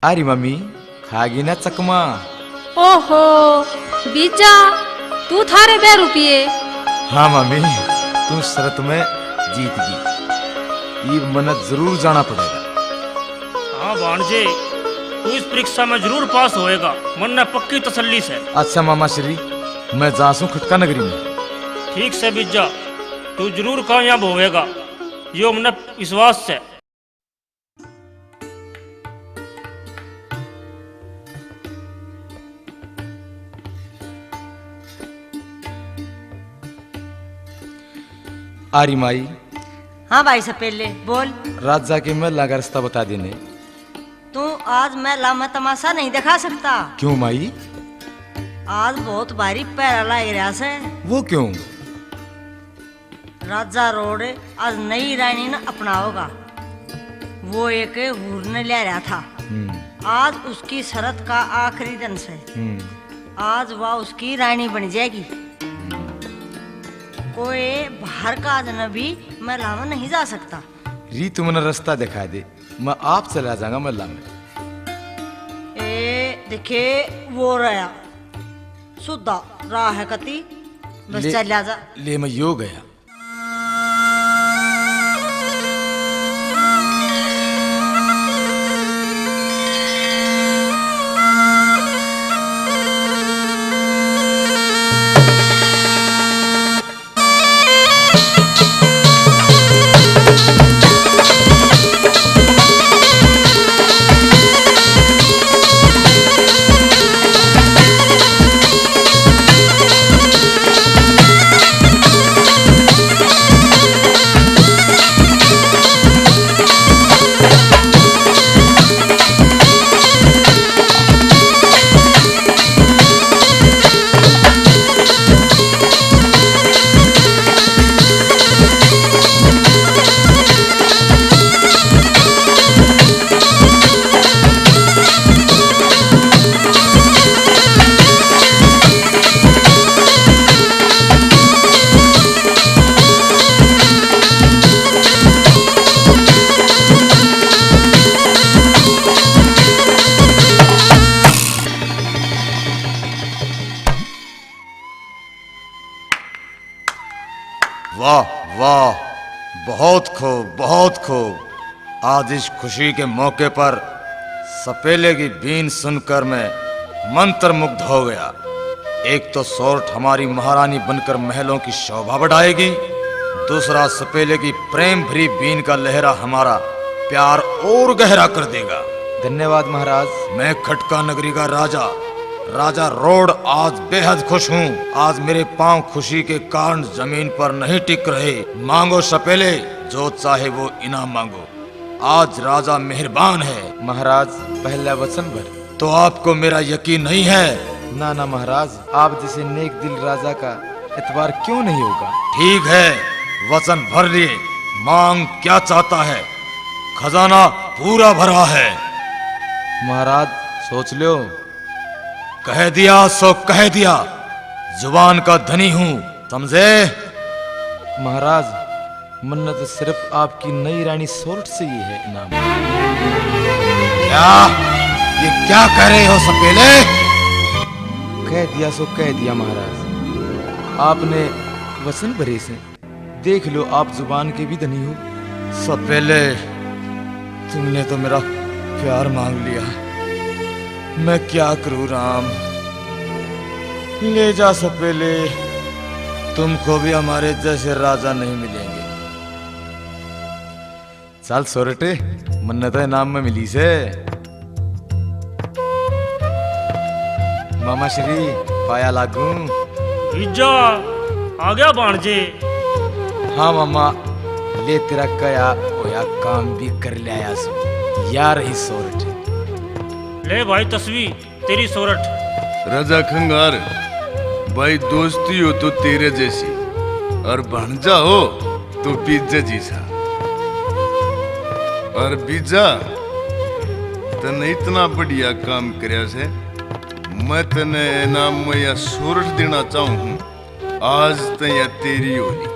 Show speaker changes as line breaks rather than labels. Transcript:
अरे मम्मी खागी ना चकमा।
ओहो बीजा तू थारे 2 रुपये।
हाँ मम्मी तू शरत में जीत गई, ये मन जरूर जाना पड़ेगा।
हाँ भांजे, तू इस परीक्षा में जरूर पास होएगा, मन ने पक्की तसल्ली से।
अच्छा मामा श्री, मैं जासूं खटका नगरी में।
ठीक से बीजा, तू जरूर कामयाब होएगा, यो मन विश्वास से।
आरी माई।
हाँ भाई सपेले बोल।
राजा के महला का रास्ता बता देने।
तू आज महला में तमाशा नहीं दिखा सकता।
क्यों माई?
आज बहुत भारी पैरा लग रहा से।
वो क्यों?
राजा रोड आज नई रानी ने अपनाओगा। वो एक हूर ने ले रहा था। आज उसकी शरत का आखिरी दिन से आज वह उसकी रानी बन जाएगी। कोई बाहर का अजनबी महला में नहीं जा सकता।
री तुम ने रास्ता दिखा दे, मैं आप चला जाऊंगा महला में।
ए देखे वो रहा सुधा राह है कति, बस चल जा।
ले मैं यो गया। वाह वाह, बहुत खूब बहुत खूब। आज इस खुशी के मौके पर सपेले की बीन सुनकर मैं मंत्रमुग्ध हो गया। एक तो सोरठ हमारी महारानी बनकर महलों की शोभा बढ़ाएगी, दूसरा सपेले की प्रेम भरी बीन का लहरा हमारा प्यार और गहरा कर देगा। धन्यवाद महाराज। मैं खटका नगरी का राजा रोड आज बेहद खुश हूँ। आज मेरे पांव खुशी के कारण जमीन पर नहीं टिक रहे। मांगो सपेले, जो चाहे वो इनाम मांगो। आज राजा मेहरबान है। महाराज पहला वचन भर। तो आपको मेरा यकीन नहीं है? ना ना महाराज, आप जैसे नेक दिल राजा का एतबार क्यों नहीं होगा। ठीक है, वचन भर लिए। मांग क्या चाहता है? खजाना पूरा भरा है। महाराज सोच लो। कह दिया सो कह दिया, जुबान का धनी हूँ, समझे? महाराज मन्नत सिर्फ आपकी नई रानी सोरठ से ही है इनाम। क्या ये क्या कह रहे हो सपेले? कह दिया सो कह दिया महाराज, आपने वचन भरे से। देख लो आप जुबान के भी धनी हो। सपेले तुमने तो मेरा प्यार मांग लिया, मैं क्या करूं राम। ले जा सपेले, तुमको भी हमारे जैसे राजा नहीं मिलेंगे। चल सोरठे, मन्नत इनाम में मिली से। मामा श्री पाया लागू।
बीजा आ गया भांजे।
हाँ मामा, ले तेरा कया होया काम भी कर लिया सो। यार ही सोरठ।
ले भाई तस्वीर तेरी सोरठ।
राजा खंगार भाई, दोस्ती हो तो तेरे जैसी और भांजा हो तो बीजा जैसा। और बीजा तने इतना बढ़िया काम करया से, मैं तने इनाम में या सोरठ देना चाहूँ। आज तया तेरी होली।